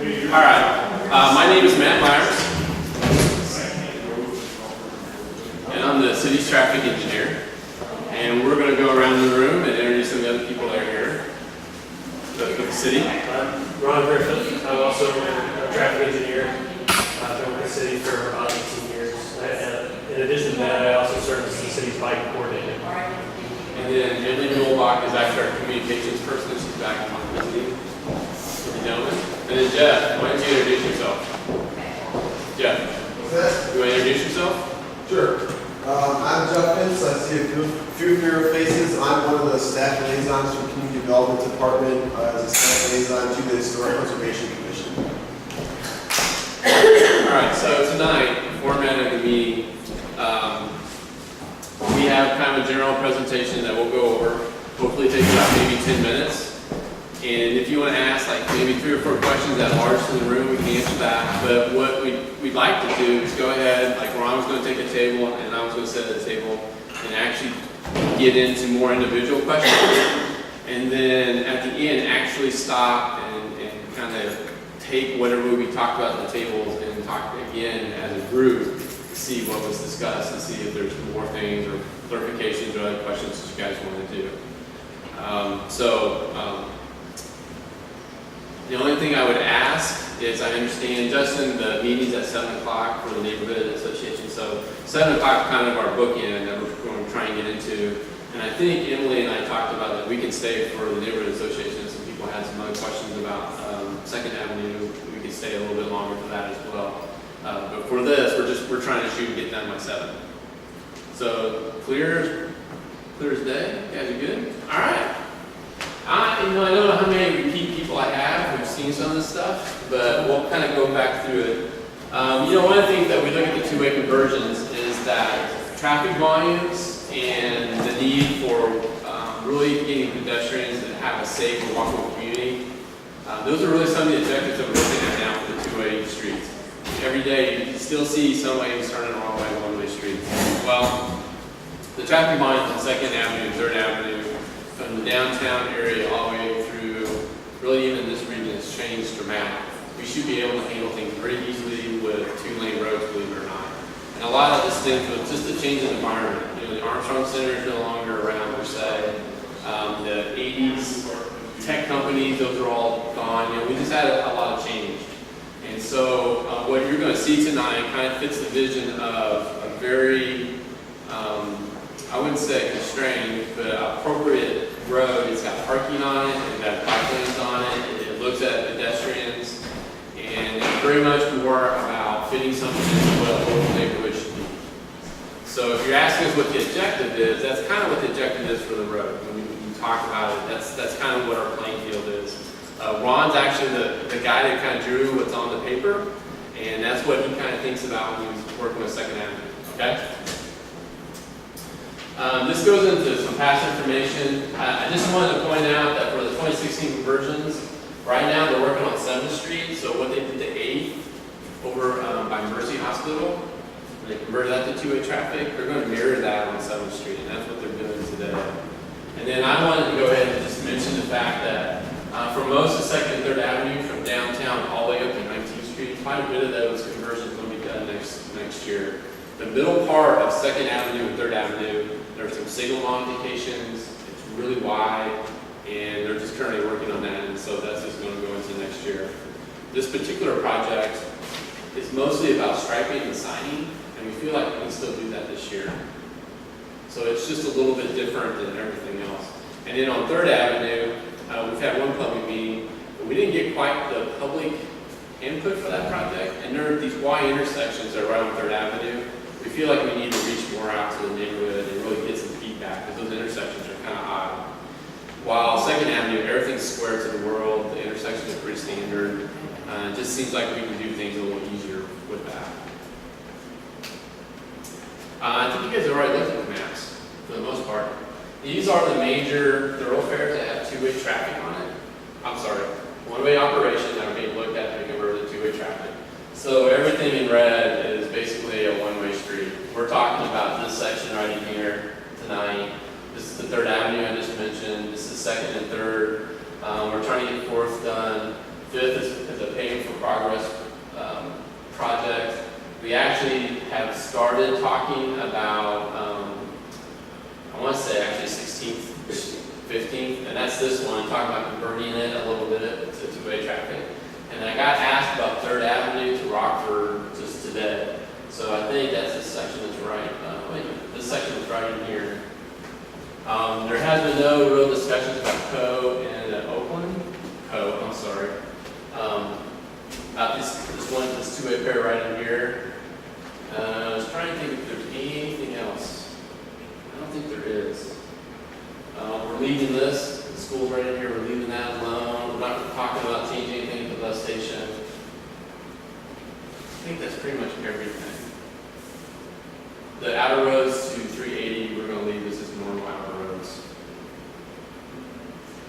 All right. My name is Matt Myers, and I'm the city's traffic engineer. And we're going to go around the room and introduce some of the other people that are here with the city. I'm Ron Griffith. I'm also a traffic engineer. I've been with the city for about 18 years. In addition to that, I also serve as the city's bike coordinator. And then Julie Newellbach is actually our communications person. She's back on visiting with the gentleman. And then Jeff, why don't you introduce yourself? Jeff, you want to introduce yourself? Sure. I'm Jeff Pence. I see a few familiar faces. I'm one of the staff liaisons from the Community Development Department as a staff liaison to the Historic Preservation Commission. All right, so tonight, the format of the meeting, we have kind of a general presentation that we'll go over. Hopefully take about maybe 10 minutes. And if you want to ask like maybe 3 or 4 questions at large to the room, we can answer that. But what we'd like to do is go ahead, like Ron was going to take a table and I was going to sit at a table and actually get into more individual questions. And then at the end, actually stop and kind of take whatever we talked about at the tables and talk again as a group to see what was discussed and see if there's more things or clarifications or other questions that you guys want to do. The only thing I would ask is, I understand, Justin, the meeting's at 7 o'clock for the neighborhood association, so 7 o'clock is kind of our bookend that we're going to try and get into. And I think Emily and I talked about that we can stay for the neighborhood association. Some people had some other questions about 2nd Avenue. We could stay a little bit longer for that as well. But for this, we're trying to shoot and get done by 7. So clear as day. You guys are good? All right. I don't know how many repeat people I have who've seen some of this stuff, but we'll kind of go back through it. One of the things that we look at the two-way conversions is that traffic volumes and the need for really getting pedestrians that have a safe and walkable community. Those are really some of the objectives that we're looking at now for the two-way streets. Every day you still see some lanes turning the wrong way on one-way streets. Well, the traffic volumes on 2nd Avenue, 3rd Avenue, from the downtown area all the way through, really even this region, has changed dramatically. We should be able to handle things pretty easily with 2-lane roads, believe it or not. And a lot of this stems with just the change in environment. The Armstrong Center is no longer around per se. The 80s tech companies, those are all gone. We just had a lot of change. And so what you're going to see tonight kind of fits the vision of a very, I wouldn't say constrained, but appropriate road. It's got parking on it, it's got bike lanes on it, it looks at pedestrians, and it's very much more about fitting something into what a local neighborhood should be. So if you're asking us what the objective is, that's kind of what the objective is for the road. When we talk about it, that's kind of what our playing field is. Ron's actually the guy that kind of drew what's on the paper, and that's what he kind of thinks about when he's working with 2nd Avenue, okay? This goes into some past information. I just wanted to point out that for the 2016 conversions, right now they're working on 7th Street, so what they did to 8th over by Mercy Hospital, when they converted that to two-way traffic, they're going to mirror that on 7th Street, and that's what they're doing today. And then I wanted to go ahead and just mention the fact that for most of 2nd and 3rd Avenue, from downtown all the way up to 19th Street, quite a bit of those conversions will be done next year. The middle part of 2nd Avenue and 3rd Avenue, there's some signal modifications, it's really wide, and they're just currently working on that, and so that's just going to go into next year. This particular project is mostly about striping and signing, and we feel like we can still do that this year. So it's just a little bit different than everything else. And then on 3rd Avenue, we've had one public meeting, but we didn't get quite the public input for that project, and there are these Y intersections that are right on 3rd Avenue. We feel like we need to reach more out to the neighborhood and really get some feedback, because those intersections are kind of odd. While 2nd Avenue, everything's square to the world, the intersections are pretty standard. It just seems like we can do things a little easier with that. I think you guys have already looked at the maps, for the most part. These are the major thoroughfares that have two-way traffic on it. I'm sorry, one-way operation that are being looked at to be converted to two-way traffic. So everything in red is basically a one-way street. We're talking about this section right in here tonight. This is the 3rd Avenue I just mentioned. This is 2nd and 3rd. We're trying to get 4th done. 5th is a paving for started talking about, I want to say actually 16th, 15th, and that's this one, talking about converting it a little bit to two-way traffic. And I got asked about 3rd Avenue to Rockford just today. So I think that's this section that's right, wait a minute, this section is right in here. There has been no real discussions about Co and Oakland. I'm sorry. About this two-way pair right in here. I was trying to think if there's anything else. I don't think there is. We're leaving this, the school's right in here, we're leaving that alone. We're not talking about changing anything to the bus station. I think that's pretty much everything. The outer roads to 380, we're going to leave this as normal outer roads.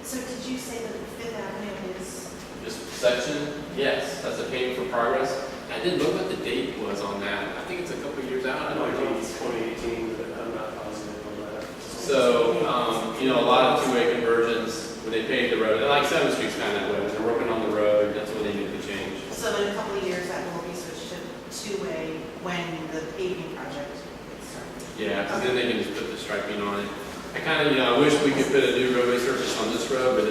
So did you say that 5th Avenue is? This section, yes, that's a payment for progress. I didn't look what the date was on that. I think it's a couple years out. I know it's 2018, but I'm not positive on that. So, a lot of two-way conversions, when they pave the road, and like 7th Street's kind of that way, when they're working on the road, that's what they need to change. So in a couple of years, that will be switched to two-way when the paving project starts? Yeah, because then they can just put the striping on it. I kind of, I wish we could put a new roadway surface on this road, but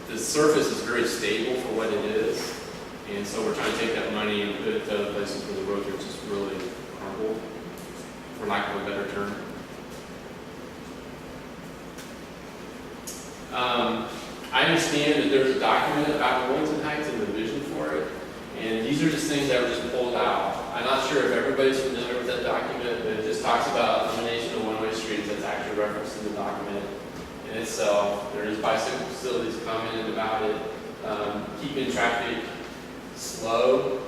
the surface is very stable for what it is. And so we're trying to take that money and put it to other places where the roads are just really crumbled, for lack of a better term. I understand that there's a document about Wilmington Heights and the vision for it, and these are just things that were just pulled out. I'm not sure if everybody's familiar with that document, but it just talks about elimination of one-way streets. That's actually referenced in the document in itself. There is bicycle facilities commented about it, keeping traffic slow.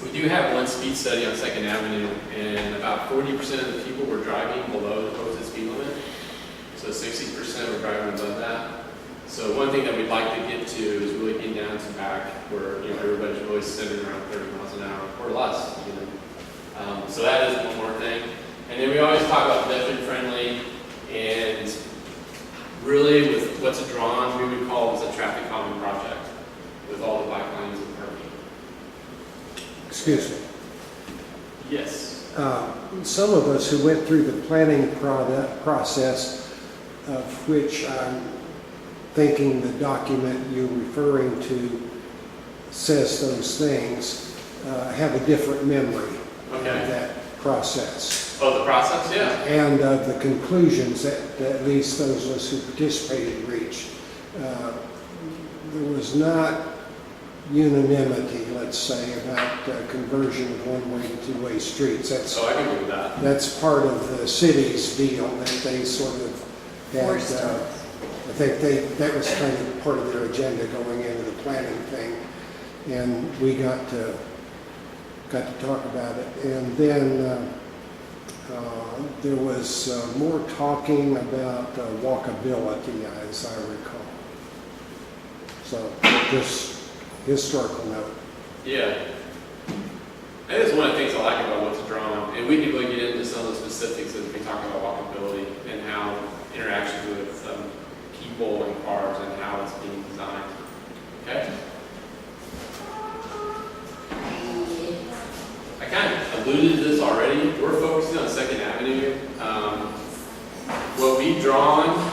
We do have one speed study on 2nd Avenue, and about 40% of the people were driving below the posted speed limit. So 60% were driving above that. So one thing that we'd like to get to is really getting down to back where everybody's really sitting around 30 miles an hour or less. So that is one more thing. And then we always talk about pedestrian friendly, and really with what's drawn, we would call this a traffic calming project with all the bike lanes and parking. Excuse me. Yes. Some of us who went through the planning process, of which I'm thinking the document you're referring to says those things, have a different memory of that process. Oh, the process, yeah. And the conclusions that at least those of us who participated reached. There was not unanimity, let's say, about conversion of one-way to two-way streets. So I can agree with that. That's part of the city's deal that they sort of had. I think that was kind of part of their agenda going into the planning thing, and we got to talk about it. And then there was more talking about walkability, as I recall. So just historical note. Yeah. And that's one of the things I like about what's drawn. And we can really get into some of the specifics as we talk about walkability and how interactions with people and cars and how it's being designed. Okay? I kind of alluded to this already. We're focusing on 2nd Avenue. What we've drawn,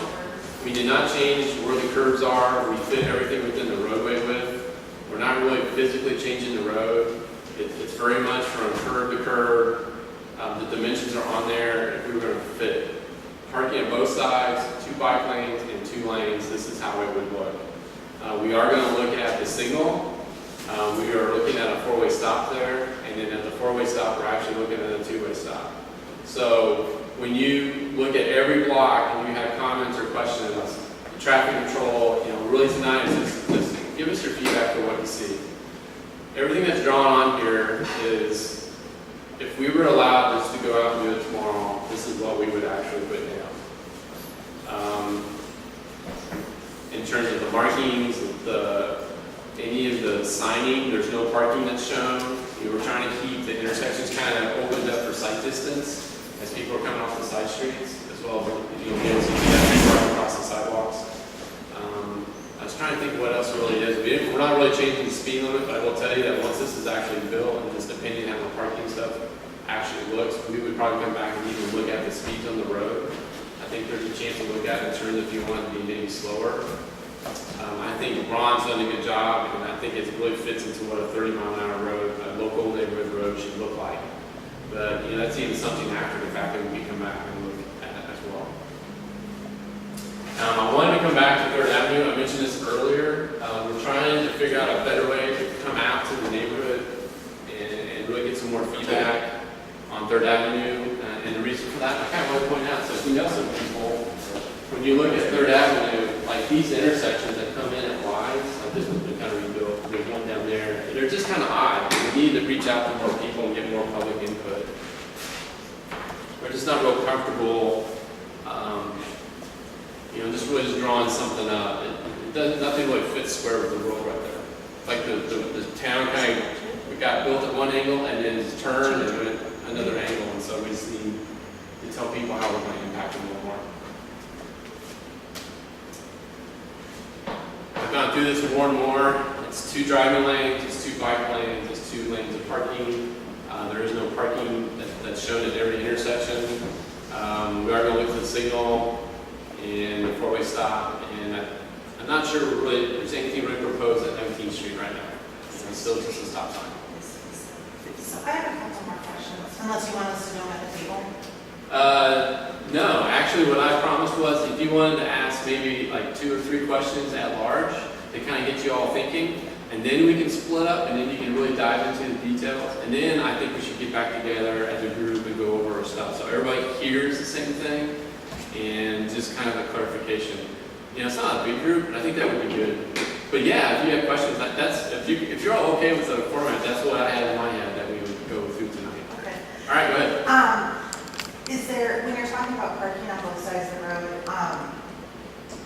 we did not change where the curves are. We fit everything within the roadway width. We're not really physically changing the road. It's very much from curb to curb. The dimensions are on there. If we were going to fit parking on both sides, 2 bike lanes and 2 lanes, this is how it would look. We are going to look at the signal. We are looking at a 4-way stop there, and then at the 4-way stop, we're actually looking at a 2-way stop. So when you look at every block and you have comments or questions, the traffic control, really tonight is just give us your feedback for what you see. Everything that's drawn on here is, if we were allowed just to go out and do it tomorrow, this is what we would actually put down. In terms of the markings, any of the signing, there's no parking that's shown. We're trying to keep the intersections kind of opened up for sight distance as people are coming off the side streets, as well as be able to see that across the sidewalks. I was trying to think of what else really is. We're not really changing the speed limit, but I will tell you that once this is actually built, and just depending on the parking stuff, actually looks. We would probably come back and even look at the speeds on the road. I think there's a chance to look at it in terms if you want to be maybe slower. I think Ron's done a good job, and I think it really fits into what a 30-mile-an-hour road, a local neighborhood road should look like. But, you know, that's even something after the fact that we can come back and look at as well. I wanted to come back to 3rd Avenue. I mentioned this earlier. We're trying to figure out a better way to come out to the neighborhood and really get some more feedback on 3rd Avenue. And the reason for that, I kind of want to point out, so if you know some people, when you look at 3rd Avenue, like these intersections that come in at Wise, like this one's been kind of rebuilt, there's one down there, they're just kind of odd. We need to reach out to more people and get more public input. We're just not real comfortable, you know, just really just drawing something up. It does, nothing really fits square with the road right there. Like the town kind of, we got built at one angle and then it's turned and went another angle, and so we just need to tell people how we're going to impact them a little more. I've gone through this more and more. It's 2 driving lanes, it's 2 bike lanes, it's 2 lanes of parking. There is no parking that's shown at every intersection. We are going to look for the signal and the 4-way stop, and I'm not sure really there's anything really proposed at 19th Street right now. It's still just a stop sign. So I have a couple more questions, unless you want us to know at the table. No, actually what I promised was if you wanted to ask maybe like 2 or 3 questions at large to kind of get you all thinking, and then we can split up and then you can really dive into the details. And then I think we should get back together as a group and go over our stuff. So everybody hears the same thing and just kind of a clarification. You know, it's not a big group, but I think that would be good. But yeah, if you have questions, that's if you're all okay with the format, that's what I had in my head that we would go through tonight. Okay. All right, go ahead. Is there, when you're talking about parking on both sides of the road,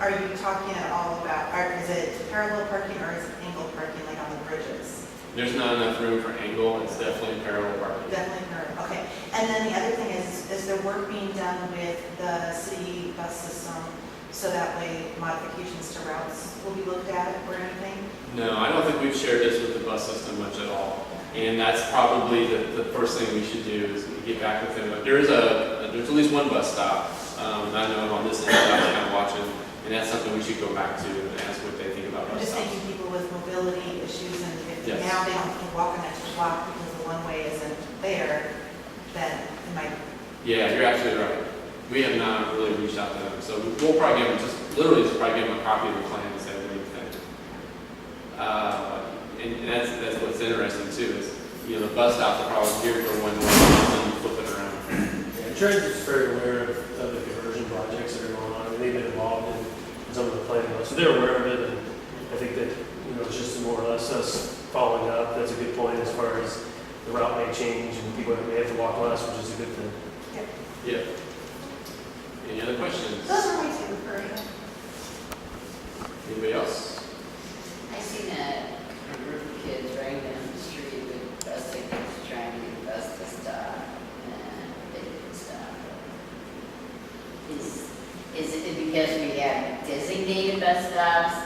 are you talking at all about, is it parallel parking or is it angled parking like on the bridges? There's not enough room for angle. It's definitely parallel parking. Definitely parallel, okay. And then the other thing is there work being done with the city bus system so that way modifications to routes will be looked at or anything? No, I don't think we've shared this with the bus system much at all. And that's probably the first thing we should do is get back with them. There's at least one bus stop. I know on this end I was kind of watching, and that's something we should go back to and ask what they think about I'm bus just stops. thinking people with mobility issues and if Yes. now they don't can walk an extra block because the one way isn't there, then it might. Yeah, you're absolutely right. We have not really reached out to them, so we'll probably give them literally give them a copy of the plan and say what do you think. And that's what's interesting too is, you know, the bus stops are probably here for one way and then you flip it around. Yeah, Trent is very aware of the conversion projects that are going on. I mean, they've been involved in some of the planning, so they're aware of it. And I think that, you know, it's just more or less us following up. That's a good point as far as the route may change and people may have to walk less, which is a good thing. Yeah. Any other questions? Those are my two for you. Anybody else? I seen a group of kids riding down the street with bus tickets trying to get the bus to stop, and they didn't stop. Is it because we have designated bus stops,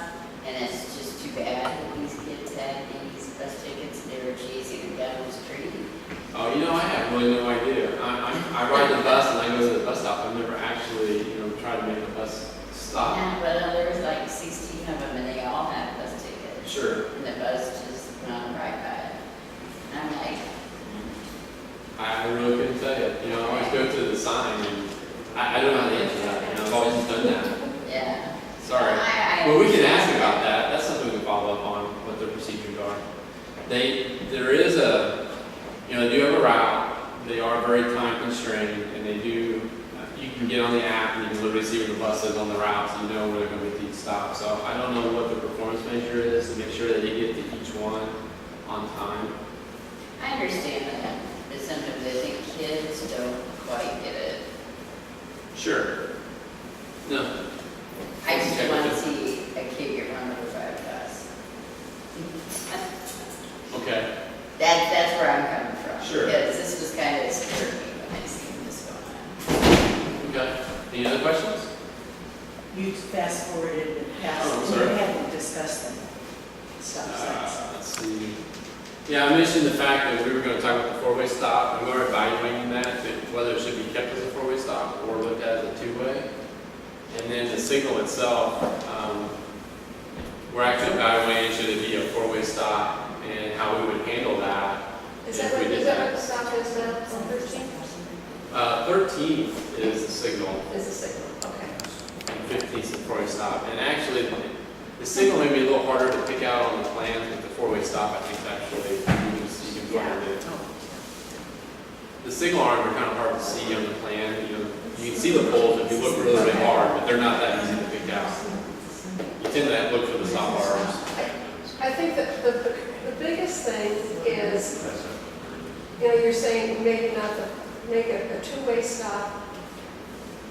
and it's just too bad that these kids had these bus tickets and they were chasing them down the street? Oh, you know, I have really no idea. I ride the bus and I go to the bus stop. I've never actually, you know, tried to make the bus stop. Yeah, but there was like 16 of them, and they all had bus tickets. Sure. And the bus just went on right by it. And I'm like, I really couldn't tell you. You know, I always go to the sign and I don't know how to answer that. You know, I've always done that. yeah. Sorry. Well, we can ask about that. That's something we can follow up on, what their procedures are. There is you know, they do have a route. They are very time constrained, and they do, you can get on the app and you can literally see where the bus is on the route, so you know where they're going to be stopped. So I don't know what the performance measure is to make sure that you get to each one on time. I understand that, but sometimes I think kids don't quite get it. Sure. No. I just want to see a kid get run over by a bus. Okay. That's where I'm coming from. Sure. Because this was kind of scared me when I seen this going on. Okay. Any other questions? You fast forwarded the past, Oh, I'm and sorry. you haven't discussed them. Stop signs. Let's see. Yeah, I mentioned the fact that we were gonna talk about the four-way stop, and we're evaluating that, whether it should be kept as a four-way stop or looked at as a two-way. And then the signal itself, we're actually evaluating, should it be a four-way stop, and how we would handle that. Is if that we what, did is that that. what the stop is now, on 13? 13th is the signal, Is the signal, okay. and 15th is the four-way stop. And actually, the signal may be a little harder to pick out on the plans, but the four-way stop, I think actually, you can find it. The signal arms are kind of hard to see on the plan. You can see the poles if you look really, really hard, but they're not that easy to pick out. You tend to look for the stop arms. I think that the biggest thing is, you're saying maybe not make it a two-way stop,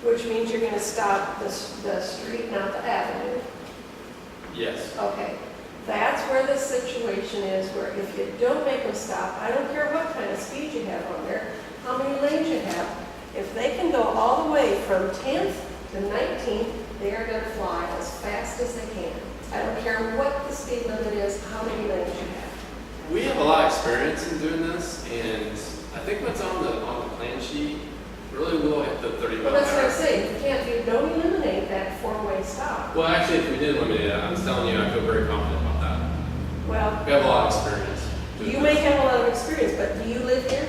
which means you're going to stop the street, not the avenue. Yes. Okay, that's where the situation is, where if you don't make them stop, I don't care what kind of speed you have on there, how many lanes you have, if they can go all the way from 10th to 19th, they are going to fly as fast as they can. I don't care what the speed limit is, how many lanes you have. We have a lot of experience in doing this, and I think what's on the plan sheet really will hit the 30 mile Well, that's what I'm an hour. saying, you don't eliminate that four-way stop. Well, actually, if we did eliminate it, I'm telling you, I feel very confident about that. Well, We have a lot of experience. doing you may this. have a lot of experience, but do you live here?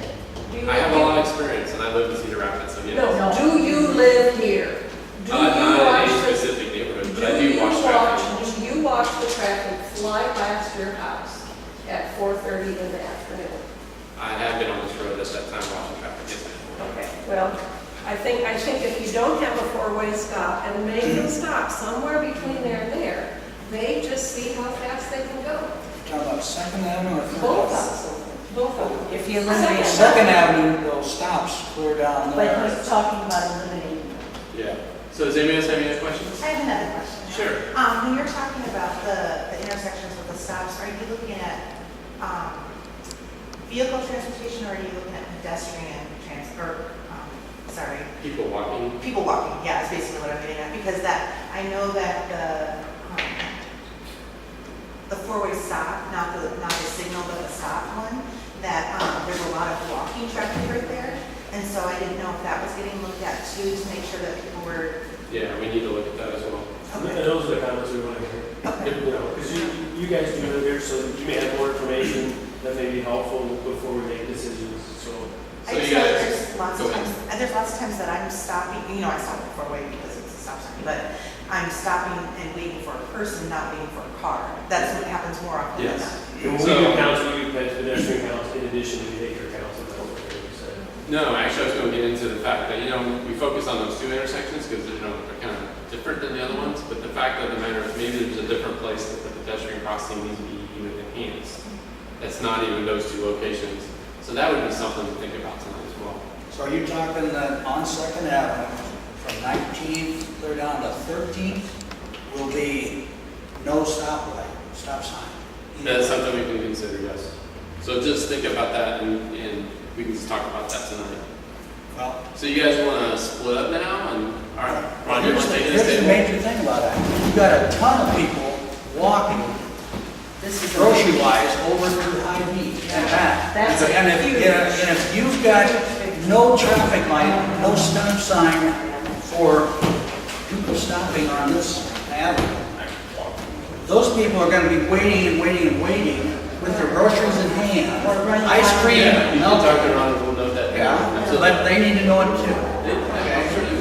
Do you I live have a here? lot of experience, and I live in Cedar Rapids, so yes. No, do you live here? Do you Not in any watch the, specific neighborhood, but I do watch traffic. do you watch the traffic fly past your house at 4:30 in the afternoon? I have been on this road at that time watching traffic, yes, ma'am. Okay, well, I think if you don't have a four-way stop and make them stop somewhere between there and there, they just see how fast they can go. Talking about Second Avenue or Third Both Avenue? of them, both of them. If you eliminate, Second Avenue, those stops clear down but there. he's talking about eliminating. Yeah. So does anybody else have any other questions? I have another question. Sure. When you're talking about the intersections with the stops, are you looking at vehicle transportation, or are you looking at pedestrian People walking. people walking? Yeah, that's basically what I'm getting at, because I know that the four-way stop, not the signal, but the stop one, that there's a lot of walking traffic right there, and so I didn't know if that was getting looked at too, to make sure that people were. Yeah, we need to look at that as well. And those are the comments we want to hear. Because you guys do live here, so you may have more information that may be helpful before we make decisions, so. So I you just know that guys- there's lots go of ahead. times, and there's lots of times that I'm stopping, I stop at the four-way because it's a stop sign, but I'm stopping and waiting for a person, not waiting for a car. That's what happens more often than Yes. not. And when we do counts, we do pedestrian counts in addition to vehicular counts, and that's what we said. No, actually, I was going to get into the fact that, we focus on those two intersections because, they're kind of different than the other ones, but the fact of the matter is maybe there's a different place that the pedestrian crossing needs to be even enhanced. That's not even those two locations. So that would be something to think about tonight as well. So are you talking that on Second Avenue, from 19th clear down to 13th, will be no stop sign? That's something we can consider, yes. So just think about that and we can just talk about that tonight. Well, So you guys want to split up now and, all right, Ron, you want to take here's this the table? major thing about that. You've got a ton of people walking, grocery-wise, over to High Beach and back. That's And if you've got no traffic light, no stop sign for people stopping on this avenue, those people are going to be waiting and waiting and waiting with their groceries in hand, Or running ice out. cream, Yeah, you can milk. talk to Ron and we'll note that. Yeah, so Absolutely. they need to know it too. Yeah, I'll certainly